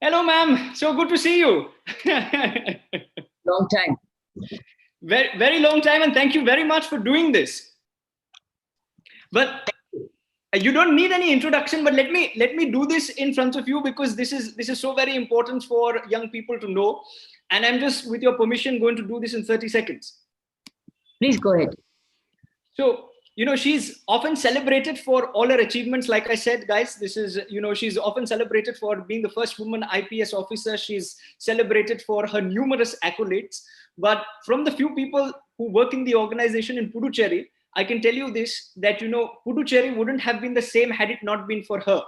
Hello, ma'am. So good to see you. Long time. Very, very long time, and thank you very much for doing this. But you don't need any introduction, but let me do this in front of you because this is so very important for young people to know. And I'm just, with your permission, going to do this in 30 seconds. Please go ahead. So, she's often celebrated for all her achievements. Like I said, guys, this is, she's often celebrated for being the first woman IPS officer. She's celebrated for her numerous accolades. But from the few people who work in the organization in Puducherry, I can tell you this, that, Puducherry wouldn't have been the same had it not been for her.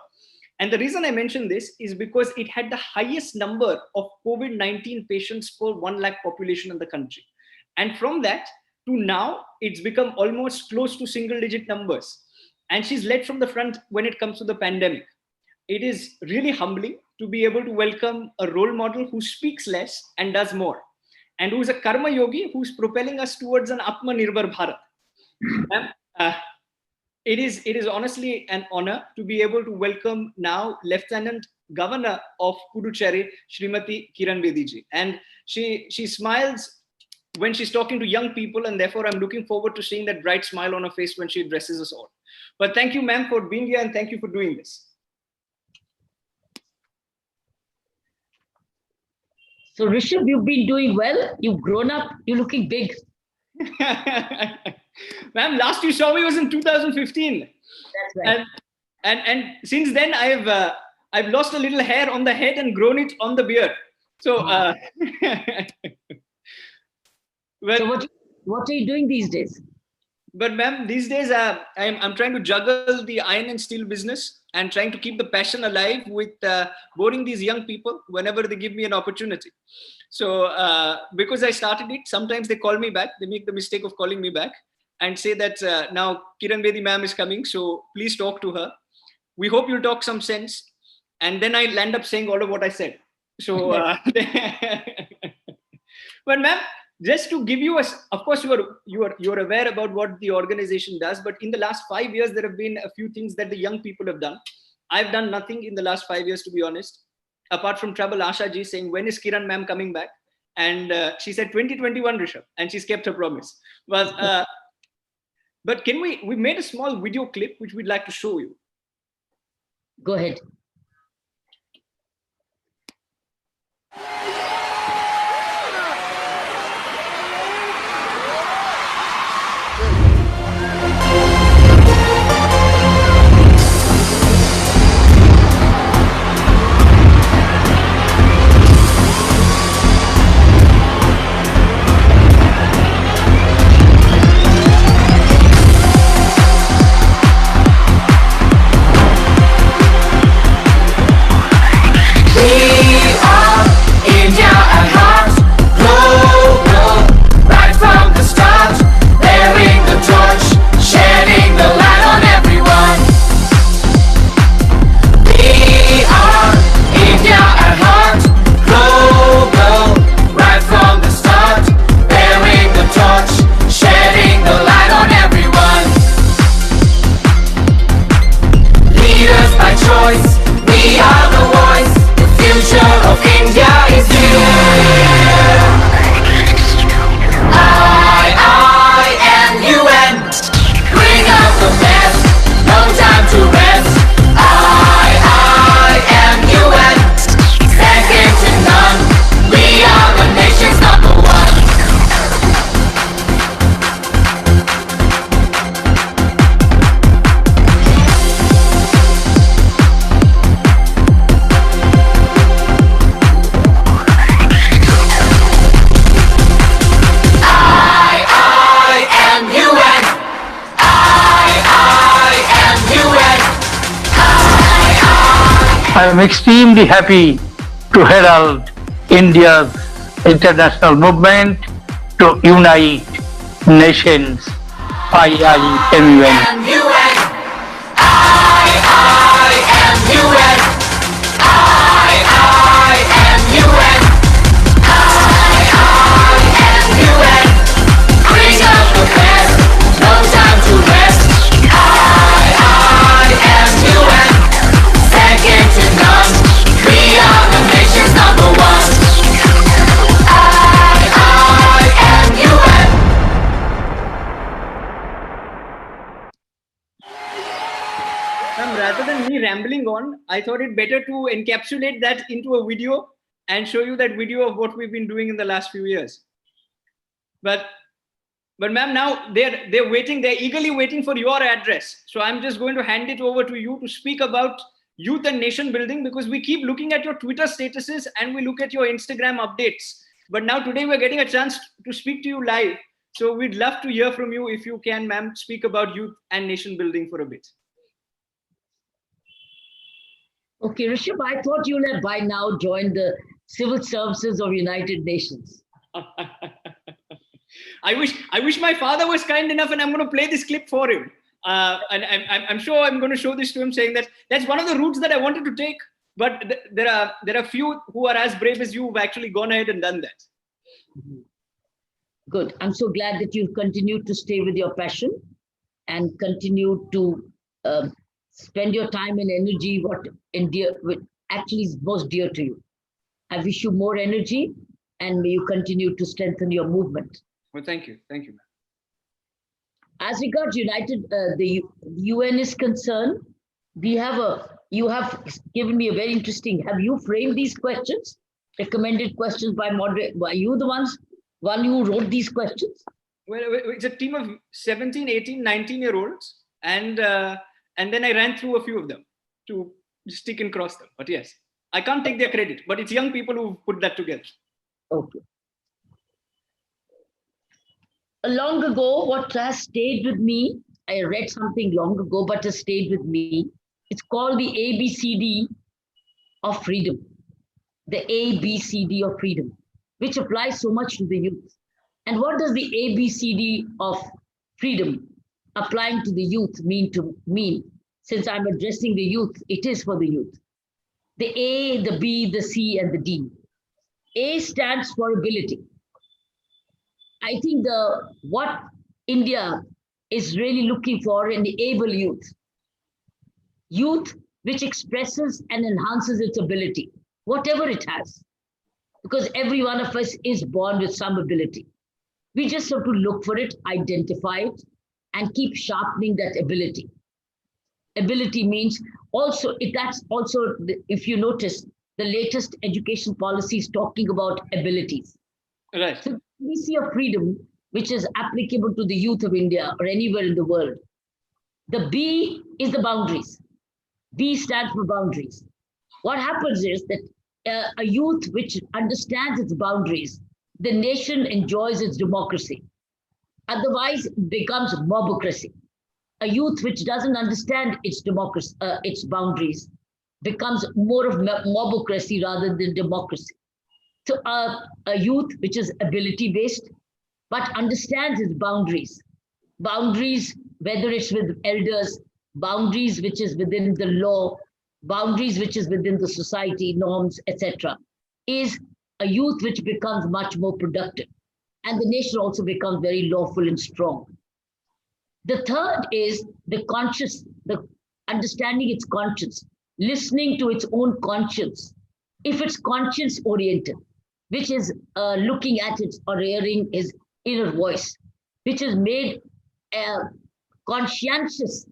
And the reason I mention this is because it had the highest number of COVID-19 patients per 1 lakh population in the country. And from that to now, it's become almost close to single-digit numbers. And she's led from the front when it comes to the pandemic. It is really humbling to be able to welcome a role model who speaks less and does more, and who's a karma yogi who's propelling us towards an Atmanirbhar Bharat. It is honestly an honor to be able to welcome now Lieutenant Governor of Puducherry, Srimati Kiran Bedi ji. And she smiles when she's talking to young people, and therefore I'm looking forward to seeing that bright smile on her face when she addresses us all. But thank you, ma'am, for being here, and thank you for doing this. So Rishabh, you've been doing well. You've grown up. You're looking big. Ma'am, last you saw me was in 2015. That's right. And since then I've lost a little hair on the head and grown it on the beard. So so what are you doing these days? But ma'am, these days I'm trying to juggle the iron and steel business and trying to keep the passion alive with boarding these young people whenever they give me an opportunity. So because I started it, sometimes they call me back. They make the mistake of calling me back and say that now Kiran Bedi ma'am is coming, so please talk to her. We hope you'll talk some sense. And then I land up saying all of what I said. So, but ma'am, just to give you of course you're aware about what the organization does, but in the last 5 years, there have been a few things that the young people have done. I've done nothing in the last 5 years, to be honest, apart from trouble Asha ji saying, when is Kiran ma'am coming back? And she said 2021, Rishabh, and she's kept her promise. But can we made a small video clip which we'd like to show you. Go ahead. I am extremely happy to herald India's international movement to unite nations, IIMUN. Second to Rather than me rambling on, I thought it better to encapsulate that into a video and show you that video of what we've been doing in the last few years. But ma'am, now they're waiting, they're eagerly waiting for your address. So I'm just going to hand it over to you to speak about youth and nation building, because we keep looking at your Twitter statuses and we look at your Instagram updates. But now today we're getting a chance to speak to you live. So we'd love to hear from you if you can, ma'am, speak about youth and nation building for a bit. Okay, Rishabh, I thought you'll have by now joined the civil services of United Nations. I wish my father was kind enough, and I'm going to play this clip for him. And I'm sure I'm going to show this to him, saying that that's one of the routes that I wanted to take. But there are few who are as brave as you who've actually gone ahead and done that. Good. I'm so glad that you've continued to stay with your passion and continue to spend your time and energy what actually is most dear to you. I wish you more energy, and may you continue to strengthen your movement. Well, thank you, ma'am. As regards the UN is concerned, you have given me a very interesting. Have you framed these questions? Recommended questions by moderate. Were you the one who wrote these questions? Well, it's a team of 17, 18, 19-year-olds, and then I ran through a few of them to stick and cross them. But yes, I can't take their credit, but it's young people who put that together. Okay. Long ago, what has stayed with me, I read something long ago, but has stayed with me. It's called the ABCD of freedom. The ABCD of freedom, which applies so much to the youth. And what does the ABCD of freedom applying to the youth mean to me? Since I'm addressing the youth, it is for the youth. The A, the B, the C, and the D. A stands for ability. I think what India is really looking for in the able youth. Youth which expresses and enhances its ability, whatever it has. Because every one of us is born with some ability. We just have to look for it, identify it, and keep sharpening that ability. Ability means also, if you notice, the latest education policy is talking about abilities. Right. So we see a freedom which is applicable to the youth of India or anywhere in the world. The B is the boundaries. B stands for boundaries. What happens is that a youth which understands its boundaries, the nation enjoys its democracy. Otherwise, it becomes mobocracy. A youth which doesn't understand its democracy, its boundaries, becomes more of mobocracy rather than democracy. So a youth which is ability-based, but understands its boundaries, whether it's with elders, boundaries which is within the law, boundaries which is within the society, norms, etc., is a youth which becomes much more productive. And the nation also becomes very lawful and strong. The third is the understanding its conscience, listening to its own conscience. If it's conscience oriented, which is looking at it or hearing his inner voice, which is made conscientious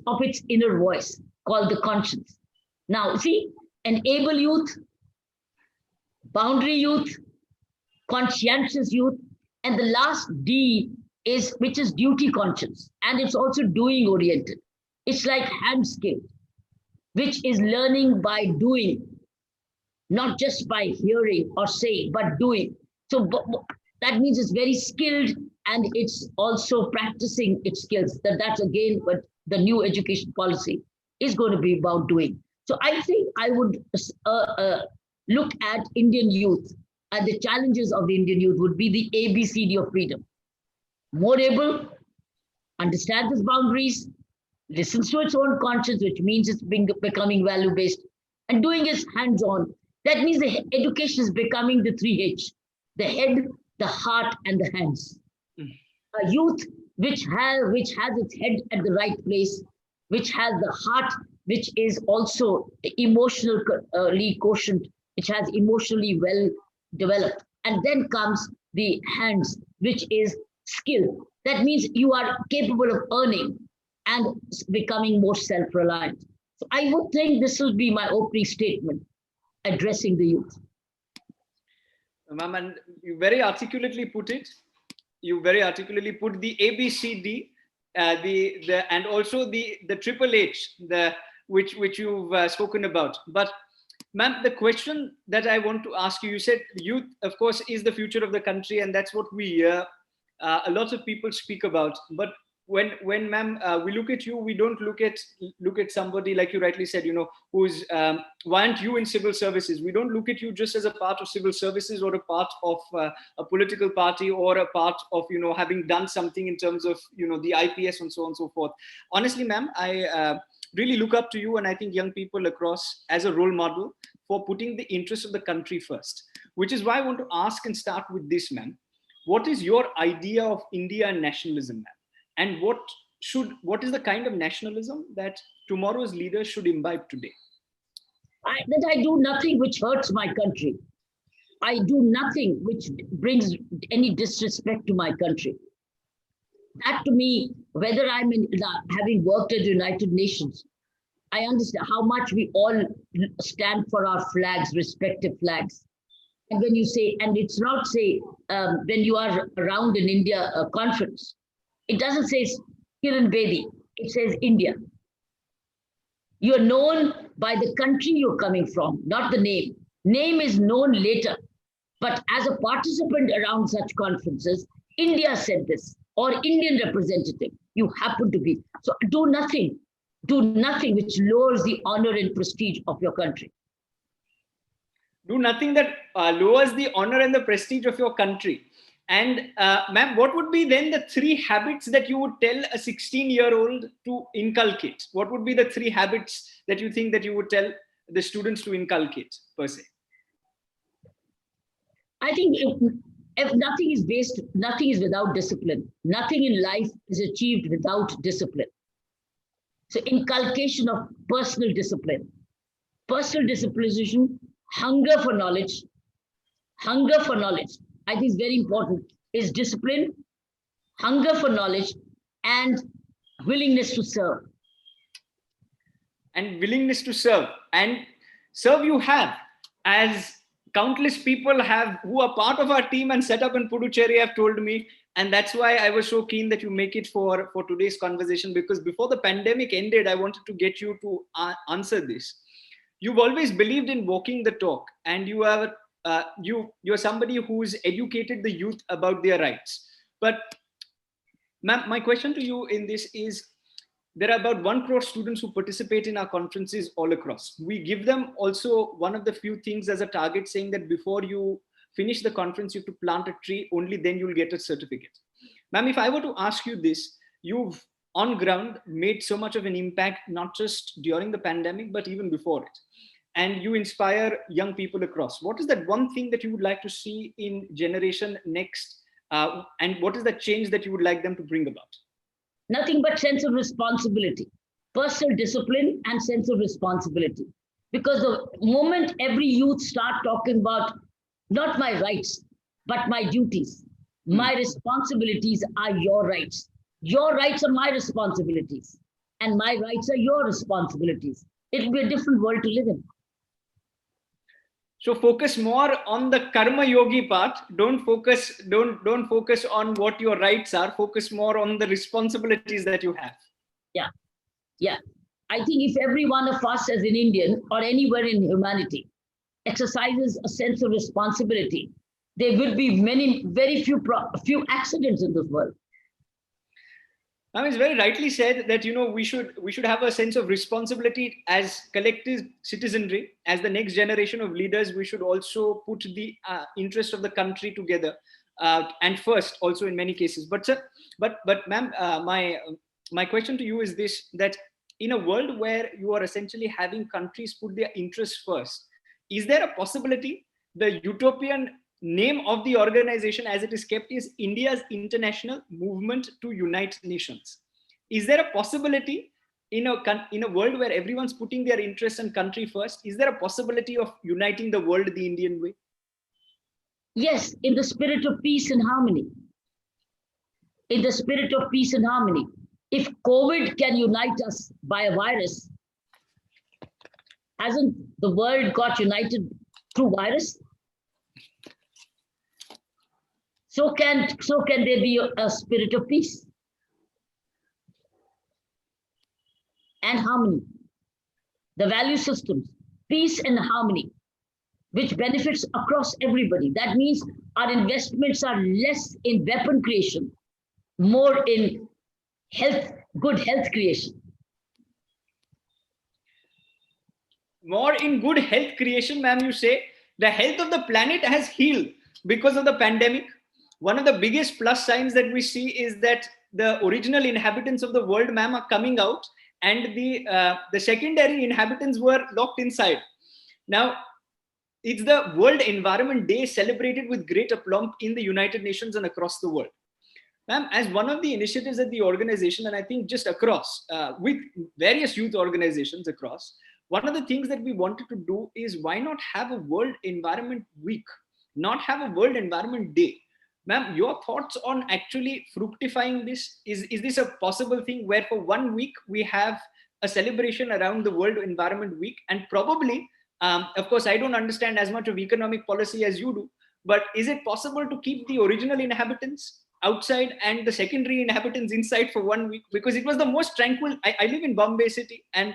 of its inner voice, called the conscience. Now, see, an able youth, boundary youth, conscientious youth, and the last D which is duty conscious, and it's also doing oriented. It's like hand skill, which is learning by doing, not just by hearing or saying, but doing. So that means it's very skilled, and it's also practicing its skills. That's again what the new education policy is going to be about doing. So I think I would look at Indian youth, and the challenges of the Indian youth would be the ABCD of freedom. More able, understands its boundaries, listens to its own conscience, which means it's becoming value-based, and doing is hands-on. That means the education is becoming the 3H, the head, the heart, and the hands. A youth which has its head at the right place, which has the heart, which is also emotionally quotient, which has emotionally well developed. And then comes the hands, which is skill. That means you are capable of earning. and becoming more self-reliant. So I would think this will be my opening statement addressing the youth. Ma'am, and you very articulately put it. You very articulately put the ABCD, and also the Triple H, which you've spoken about. But ma'am, the question that I want to ask you, you said youth, of course, is the future of the country, and that's what we hear a lot of people speak about. But when ma'am, we look at you, we don't look at somebody, like you rightly said, who's why aren't you in civil services? We don't look at you just as a part of civil services or a part of a political party or a part of having done something in terms of the IPS and so on and so forth. Honestly, ma'am, I really look up to you, and I think young people across as a role model for putting the interests of the country first, which is why I want to ask and start with this, ma'am. What is your idea of India and nationalism, ma'am? And what is the kind of nationalism that tomorrow's leaders should imbibe today? That I do nothing which hurts my country. I do nothing which brings any disrespect to my country. That to me, whether I'm having worked at the United Nations, I understand how much we all stand for our flags, respective flags. And when you say, and it's not say, when you are around in India conference, it doesn't say Kiran Bedi, it says India. You're known by the country you're coming from, not the name. Name is known later. But as a participant around such conferences, India said this, or Indian representative, you happen to be. So do nothing which lowers the honor and prestige of your country. Do nothing that lowers the honor and the prestige of your country. And ma'am, what would be then the 3 habits that you would tell a 16-year-old to inculcate? What would be the 3 habits that you think that you would tell the students to inculcate, per se? I think if nothing is without discipline. Nothing in life is achieved without discipline. So inculcation of personal discipline. Personal discipline, hunger for knowledge. Hunger for knowledge, I think is very important, is discipline, hunger for knowledge, and willingness to serve. And willingness to serve. And serve you have, as countless people have who are part of our team and set up in Puducherry have told me. And that's why I was so keen that you make it for today's conversation, because before the pandemic ended, I wanted to get you to answer this. You've always believed in walking the talk, and you are you're somebody who's educated the youth about their rights. But ma'am, my question to you in this is, there are about 1 crore students who participate in our conferences all across. We give them also one of the few things as a target, saying that before you finish the conference, you have to plant a tree, only then you'll get a certificate. Ma'am, if I were to ask you this, you've on ground made so much of an impact, not just during the pandemic, but even before it. And you inspire young people across. What is that one thing that you would like to see in generation next? And what is the change that you would like them to bring about? Nothing but sense of responsibility, personal discipline and sense of responsibility. Because the moment every youth start talking about not my rights, but my duties, my responsibilities are your rights. Your rights are my responsibilities, and my rights are your responsibilities. It will be a different world to live in. So focus more on the karma yogi part. Don't focus on what your rights are. Focus more on the responsibilities that you have. Yeah. I think if every one of us as an Indian or anywhere in humanity exercises a sense of responsibility, there will be very few accidents in this world. I mean, it's very rightly said that we should have a sense of responsibility as collective citizenry, as the next generation of leaders. We should also put the interest of the country together, and first also in many cases. But sir, but ma'am, my question to you is this: that in a world where you are essentially having countries put their interests first, is there a possibility the utopian name of the organization as it is kept is India's International Movement to Unite Nations? Is there a possibility in a world where everyone's putting their interests and country first, is there a possibility of uniting the world the Indian way? Yes, in the spirit of peace and harmony. In the spirit of peace and harmony. If COVID can unite us by a virus, hasn't the world got united through virus? So can there be a spirit of peace and harmony, the value systems, peace and harmony, which benefits across everybody. That means our investments are less in weapon creation, more in health, good health creation. More in good health creation, ma'am, you say. The health of the planet has healed because of the pandemic. One of the biggest plus signs that we see is that the original inhabitants of the world, ma'am, are coming out, and the secondary inhabitants were locked inside. Now, it's the World Environment Day celebrated with great aplomb in the United Nations and across the world. Ma'am, as one of the initiatives at the organization, and I think just across, with various youth organizations across, one of the things that we wanted to do is why not have a World Environment Week, not have a World Environment Day. Ma'am, your thoughts on actually fructifying this? Is this a possible thing where for 1 week we have a celebration around the World Environment Week? And probably, of course, I don't understand as much of economic policy as you do, but is it possible to keep the original inhabitants outside and the secondary inhabitants inside for 1 week? Because it was the most tranquil. I live in Bombay city, and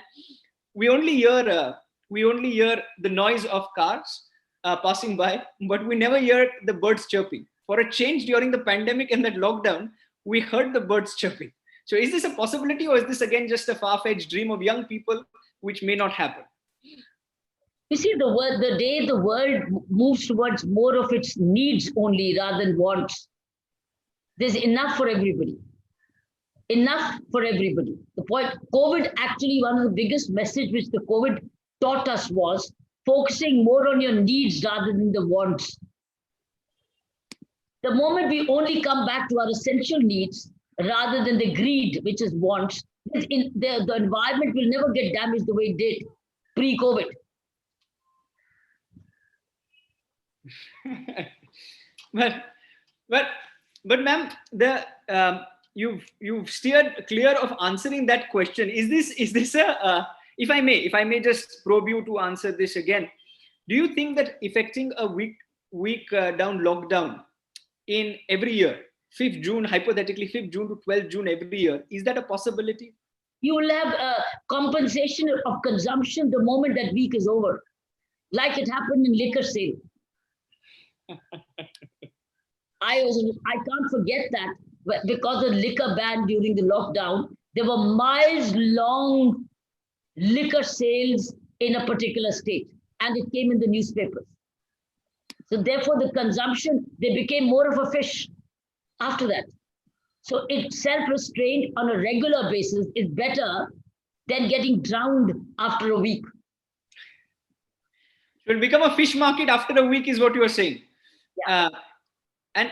we only hear the noise of cars passing by, but we never hear the birds chirping. For a change, during the pandemic and that lockdown, we heard the birds chirping. So is this a possibility, or is this again just a far-fetched dream of young people which may not happen? You see, the day the world moves towards more of its needs only rather than wants, there's enough for everybody. Enough for everybody. The point, COVID actually, one of the biggest message which the COVID taught us was focusing more on your needs rather than the wants. The moment we only come back to our essential needs rather than the greed, which is wants, the environment will never get damaged the way it did pre-COVID. but ma'am, you've steered clear of answering that question. Is this a if I may just probe you to answer this again? Do you think that effecting a week down lockdown in every year, 5th June, hypothetically 5th June to 12th June every year, is that a possibility? You will have a compensation of consumption the moment that week is over, like it happened in liquor sale. I can't forget that, because of liquor ban during the lockdown, there were miles-long liquor sales in a particular state, and it came in the newspapers. So therefore, the consumption, they became more of a fish after that. So self-restraint on a regular basis is better than getting drowned after a week. It will become a fish market after a week is what you are saying. Yeah. And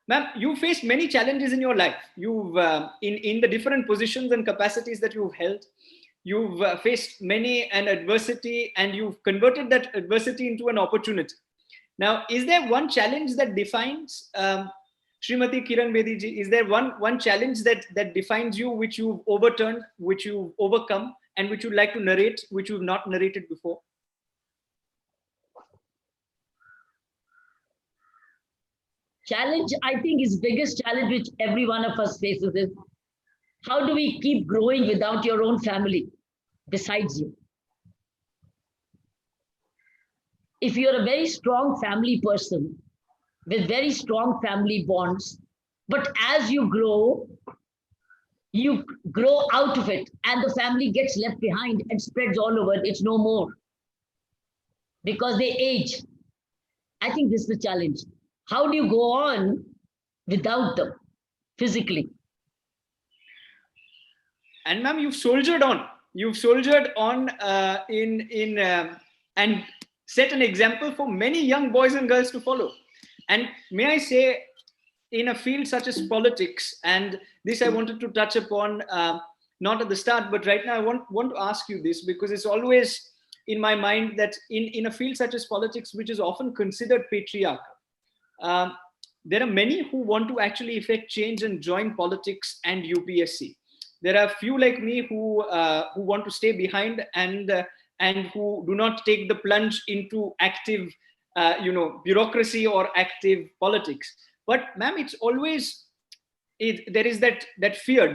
ma'am, you faced many challenges in your life. You've, in the different positions and capacities that you've held, you've faced many an adversity, and you've converted that adversity into an opportunity. Now, is there one challenge that defines Srimati Kiran Bedi ji? Is there one challenge that defines you, which you've overturned, which you've overcome, and which you'd like to narrate, which you've not narrated before? Challenge, I think, is biggest challenge which every one of us faces is, how do we keep growing without your own family besides you? If you're a very strong family person with very strong family bonds, but as you grow out of it, and the family gets left behind and spreads all over, it's no more because they age. I think this is the challenge. How do you go on without them physically? And ma'am, you've soldiered on. You've soldiered on and set an example for many young boys and girls to follow. And may I say, in a field such as politics, and this I wanted to touch upon, not at the start, but right now I want to ask you this, because it's always in my mind that in a field such as politics, which is often considered patriarchal, there are many who want to actually effect change and join politics and UPSC. There are few like me who want to stay behind and who do not take the plunge into active, bureaucracy or active politics. But ma'am, it's always there is that fear,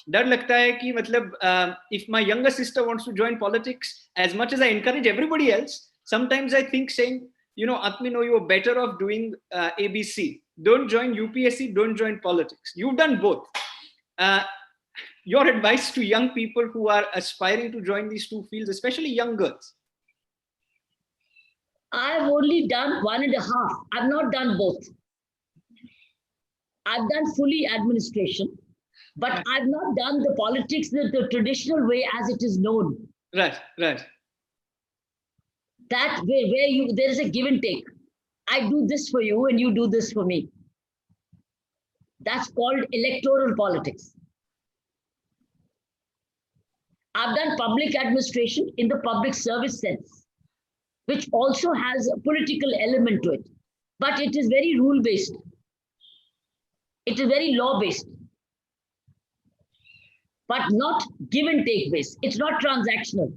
डर लगता है कि मतलब if my younger sister wants to join politics, as much as I encourage everybody else, sometimes I think saying, Atmi, no, you are better off doing ABC. Don't join UPSC, don't join politics. You've done both. Your advice to young people who are aspiring to join these two fields, especially young girls? I've only done 1.5. I've not done both. I've done fully administration, but I've not done the politics the traditional way as it is known. Right. That way where there is a give and take. I do this for you and you do this for me. That's called electoral politics. I've done public administration in the public service sense, which also has a political element to it, but it is very rule-based. It is very law-based, but not give and take based. It's not transactional.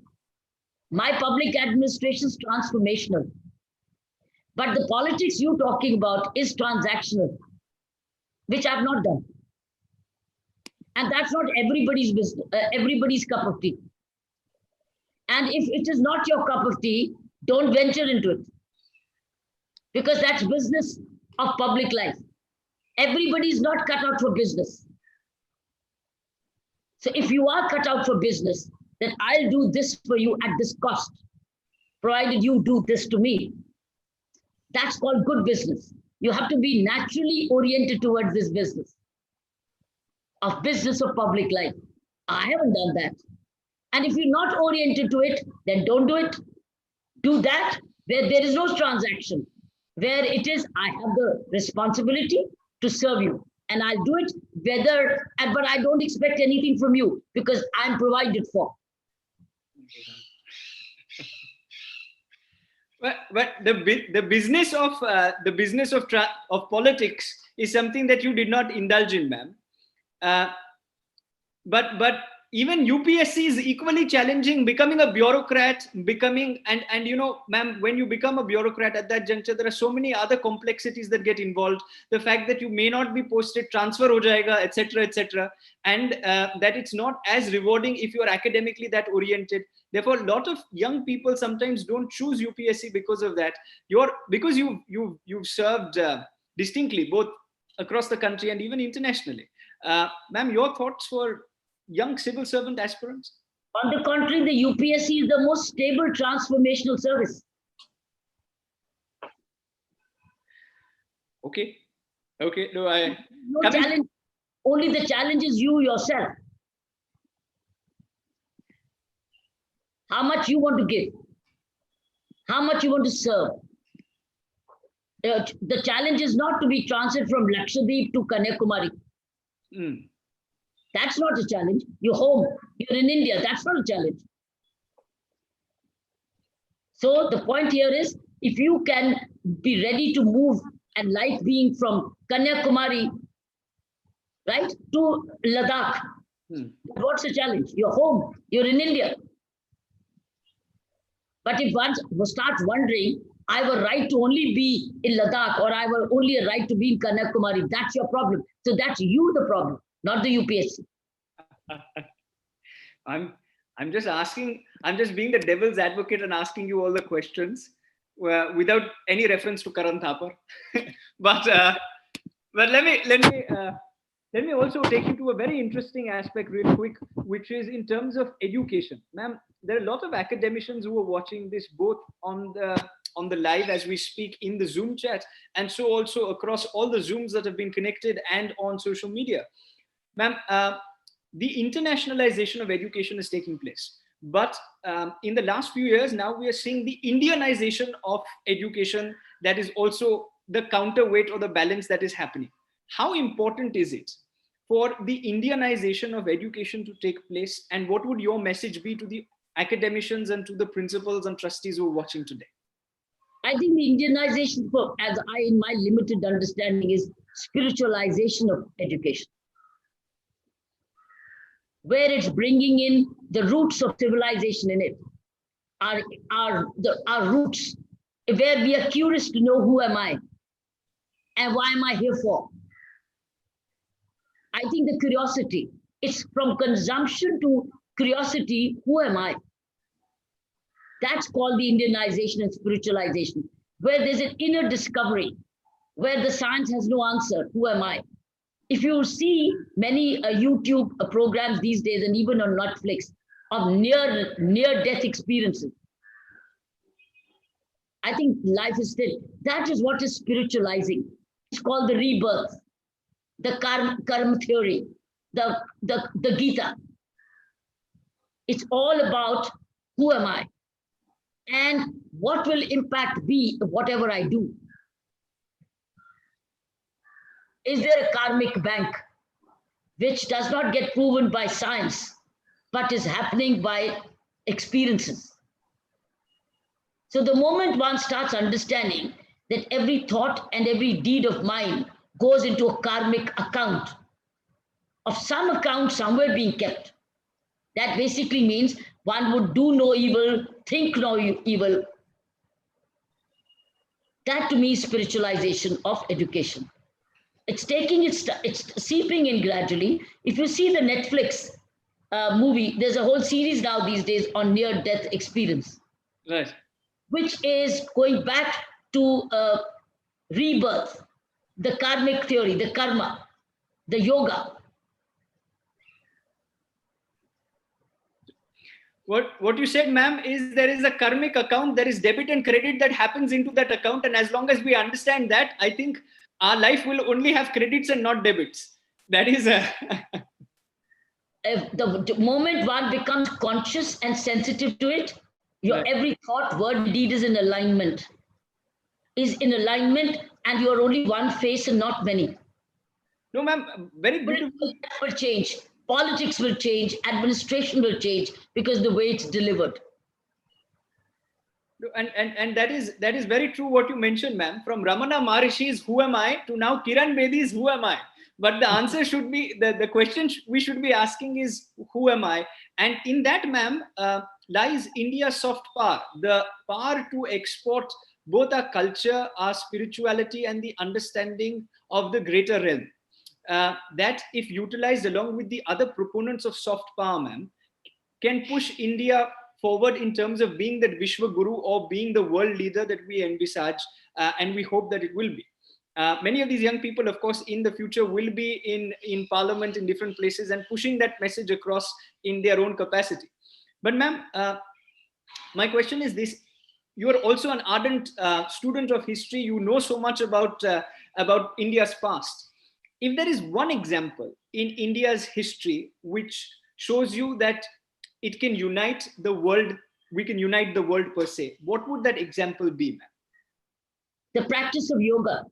My public administration is transformational, but the politics you're talking about is transactional, which I've not done. And that's not everybody's business, everybody's cup of tea. And if it is not your cup of tea, don't venture into it, because that's business of public life. Everybody's not cut out for business. So if you are cut out for business, then I'll do this for you at this cost, provided you do this to me. That's called good business. You have to be naturally oriented towards this business of public life. I haven't done that. And if you're not oriented to it, then don't do it. Do that where there is no transaction, where it is, I have the responsibility to serve you, and I'll do it but I don't expect anything from you because I'm provided for. But the business of politics is something that you did not indulge in, ma'am. But even UPSC is equally challenging. Becoming a bureaucrat, ma'am, when you become a bureaucrat at that juncture, there are so many other complexities that get involved. The fact that you may not be posted, transfer ho jayega, etc., and that it's not as rewarding if you are academically that oriented. Therefore, a lot of young people sometimes don't choose UPSC because of that. Because you've served distinctly both across the country and even internationally. Ma'am, your thoughts for young civil servant aspirants? On the contrary, the UPSC is the most stable transformational service. Okay. No, no challenge. Only the challenge is you yourself. How much you want to give? How much you want to serve? The challenge is not to be transferred from Lakshadweep to Kanyakumari. That's not a challenge. You're home. You're in India. That's not a challenge. So the point here is, if you can be ready to move and like being from Kanyakumari, right, to Ladakh, what's the challenge? You're home. You're in India. But if one starts wondering, I have a right to only be in Ladakh, or I have only a right to be in Kanyakumari, that's your problem. So that's you the problem, not the UPSC. I'm just asking, I'm just being the devil's advocate and asking you all the questions without any reference to Karan Thapar. but let me also take you to a very interesting aspect real quick, which is in terms of education. Ma'am, there are a lot of academicians who are watching this both on the live as we speak in the Zoom chat, and so also across all the Zooms that have been connected and on social media. Ma'am, the internationalization of education is taking place. But in the last few years, now we are seeing the Indianization of education, that is also the counterweight or the balance that is happening. How important is it for the Indianization of education to take place? And what would your message be to the academicians and to the principals and trustees who are watching today? I think the Indianization, in my limited understanding, is spiritualization of education. where it's bringing in the roots of civilization in it, our roots, where we are curious to know who am I and why am I here for. I think the curiosity, it's from consumption to curiosity, who am I? That's called the Indianization and spiritualization, where there's an inner discovery, where the science has no answer, who am I? If you see many YouTube programs these days, and even on Netflix, of near-death experiences, I think life is still, that is what is spiritualizing. It's called the rebirth, the karma theory, the Gita. It's all about who am I and what will impact be whatever I do. Is there a karmic bank which does not get proven by science, but is happening by experiences? So the moment one starts understanding that every thought and every deed of mine goes into a karmic account, of some account somewhere being kept, that basically means one would do no evil, think no evil. That to me is spiritualization of education. It's taking it's seeping in gradually. If you see the Netflix movie, there's a whole series now these days on near-death experience, right, which is going back to rebirth, the karmic theory, the karma, the yoga. What you said, ma'am, is there is a karmic account, there is debit and credit that happens into that account, and as long as we understand that, I think our life will only have credits and not debits. That is a If the moment one becomes conscious and sensitive to it, your right. every thought, word, deed is in alignment. And you are only one face and not many. No, ma'am, very beautiful. Will change. Politics will change. Administration will change because the way it's delivered. And that is very true what you mentioned, ma'am. From Ramana Maharishi's "Who am I?" to now Kiran Bedi's "Who am I?" But the answer should be, the question we should be asking is, who am I? And in that, ma'am, lies India's soft power, the power to export both our culture, our spirituality, and the understanding of the greater realm. That, if utilized along with the other proponents of soft power, ma'am, can push India forward in terms of being that Vishwa Guru or being the world leader that we envisage, and we hope that it will be. Many of these young people, of course, in the future will be in parliament in different places and pushing that message across in their own capacity. But ma'am, my question is this. You are also an ardent student of history. You know so much about India's past. If there is one example in India's history which shows you that it can unite the world, we can unite the world per se, what would that example be, ma'am? The practice of yoga.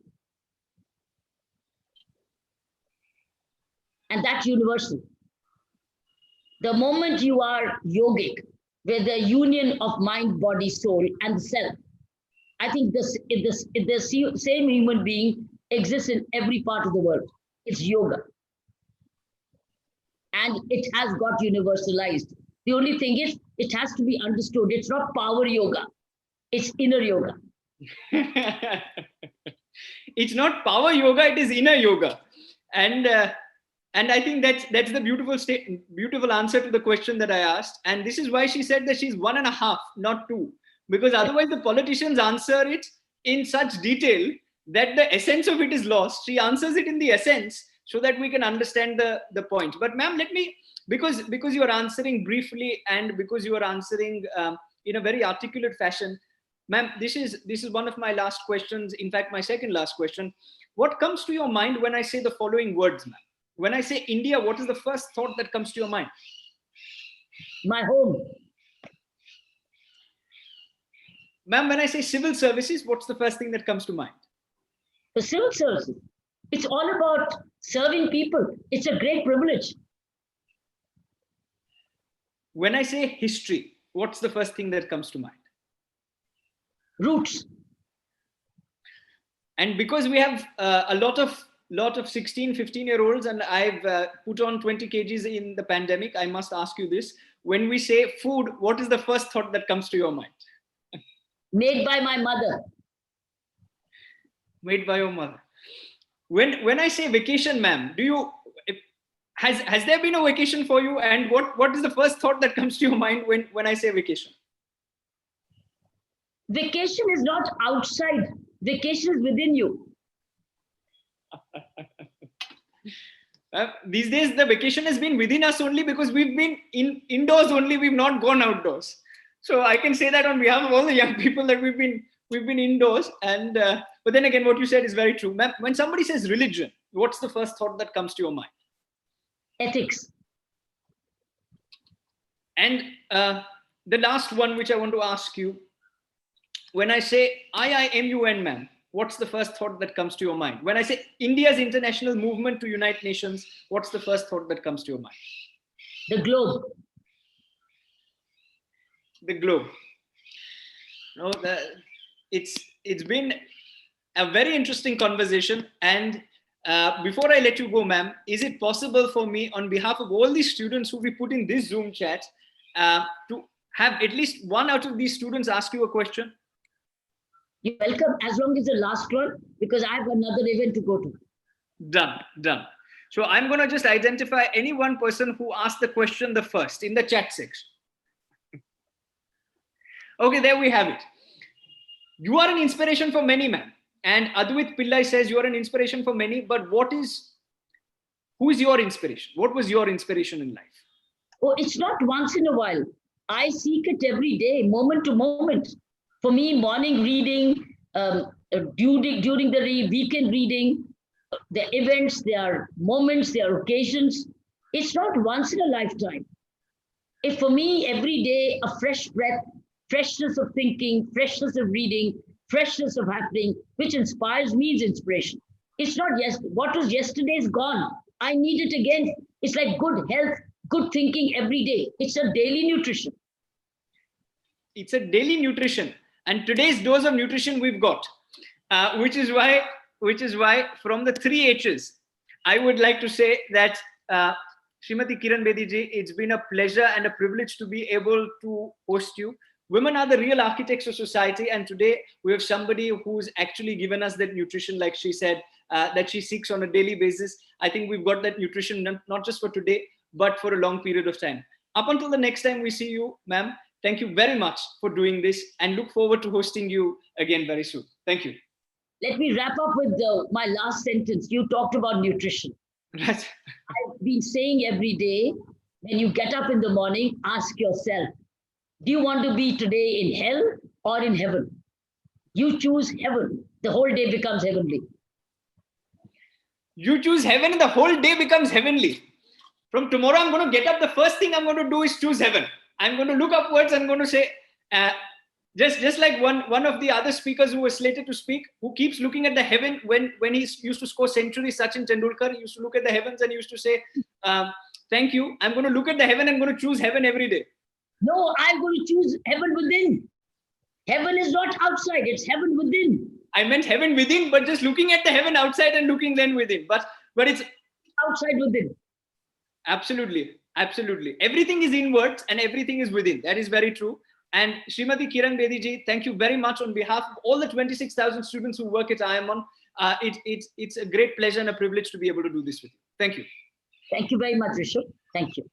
And that's universal. The moment you are yogic, with the union of mind, body, soul, and the self, I think the same human being exists in every part of the world. It's yoga. And it has got universalized. The only thing is, it has to be understood. It's not power yoga. It's inner yoga. It's not power yoga, it is inner yoga. And I think that's the beautiful answer to the question that I asked. And this is why she said that she's 1.5, not 2. Because otherwise the politicians answer it in such detail that the essence of it is lost. She answers it in the essence so that we can understand the point. But ma'am, let me, because you are answering briefly and because you are answering in a very articulate fashion, ma'am, this is one of my last questions. In fact, my second last question. What comes to your mind when I say the following words, ma'am? When I say India, what is the first thought that comes to your mind? My home. Ma'am, when I say civil services, what's the first thing that comes to mind? The civil services. It's all about serving people. It's a great privilege. When I say history, what's the first thing that comes to mind? Roots. And because we have a lot of lot of 16, 15-year-olds, and I've put on 20 kgs in the pandemic. I must ask you this. When we say food, what is the first thought that comes to your mind? Made by my mother. Made by your mother. When I say vacation, ma'am, has there been a vacation for you? And what is the first thought that comes to your mind when I say vacation? Vacation is not outside. Vacation is within you. These days, the vacation has been within us only because we've been indoors only. We've not gone outdoors. So I can say that on behalf of all the young people that we've been indoors. And but then again, what you said is very true. Ma'am, when somebody says religion, what's the first thought that comes to your mind? Ethics. And the last one, which I want to ask you, when I say IIMUN, ma'am, what's the first thought that comes to your mind? When I say India's international movement to unite nations, what's the first thought that comes to your mind? The globe. The globe. No, it's been a very interesting conversation. And before I let you go, ma'am, is it possible for me, on behalf of all these students who we put in this Zoom chat, to have at least one out of these students ask you a question? You're welcome, as long as the last one, because I have another event to go to. Done. So I'm going to just identify any one person who asked the question the first in the chat section. Okay, there we have it. You are an inspiration for many, man. And Advait Pillai says you are an inspiration for many, but who is your inspiration? What was your inspiration in life? Oh, it's not once in a while. I seek it every day, moment to moment. For me, morning reading, during the weekend reading, the events, there are moments, there are occasions. It's not once in a lifetime. If for me, every day, a fresh breath, freshness of thinking, freshness of reading, freshness of happening, which inspires me is inspiration. It's not what was yesterday is gone. I need it again. It's like good health, good thinking every day. It's a daily nutrition. It's a daily nutrition. And today's dose of nutrition we've got, which is why from the 3 H's, I would like to say that Srimati Kiran Bedi ji, it's been a pleasure and a privilege to be able to host you. Women are the real architects of society, and today we have somebody who's actually given us that nutrition, like she said, that she seeks on a daily basis. I think we've got that nutrition not just for today, but for a long period of time. Up until the next time we see you, ma'am, thank you very much for doing this, and look forward to hosting you again very soon. Thank you. Let me wrap up with my last sentence. You talked about nutrition. Right. I've been saying every day, when you get up in the morning, ask yourself, do you want to be today in hell or in heaven? You choose heaven. The whole day becomes heavenly. You choose heaven and the whole day becomes heavenly. From tomorrow, I'm going to get up. The first thing I'm going to do is choose heaven. I'm going to look upwards. I'm going to say, just like one of the other speakers who was slated to speak, who keeps looking at the heaven when he used to score centuries, Sachin Tendulkar, he used to look at the heavens and he used to say, thank you. I'm going to look at the heaven. I'm going to choose heaven every day. No, I'm going to choose heaven within. Heaven is not outside. It's heaven within. I meant heaven within, but just looking at the heaven outside and looking then within. But it's outside within. Absolutely. Everything is inwards and everything is within. That is very true. And Srimati Kiran Bedi ji, thank you very much on behalf of all the 26,000 students who work at IIMUN. It's a great pleasure and a privilege to be able to do this with you. Thank you. Thank you very much, Rishabh. Thank you.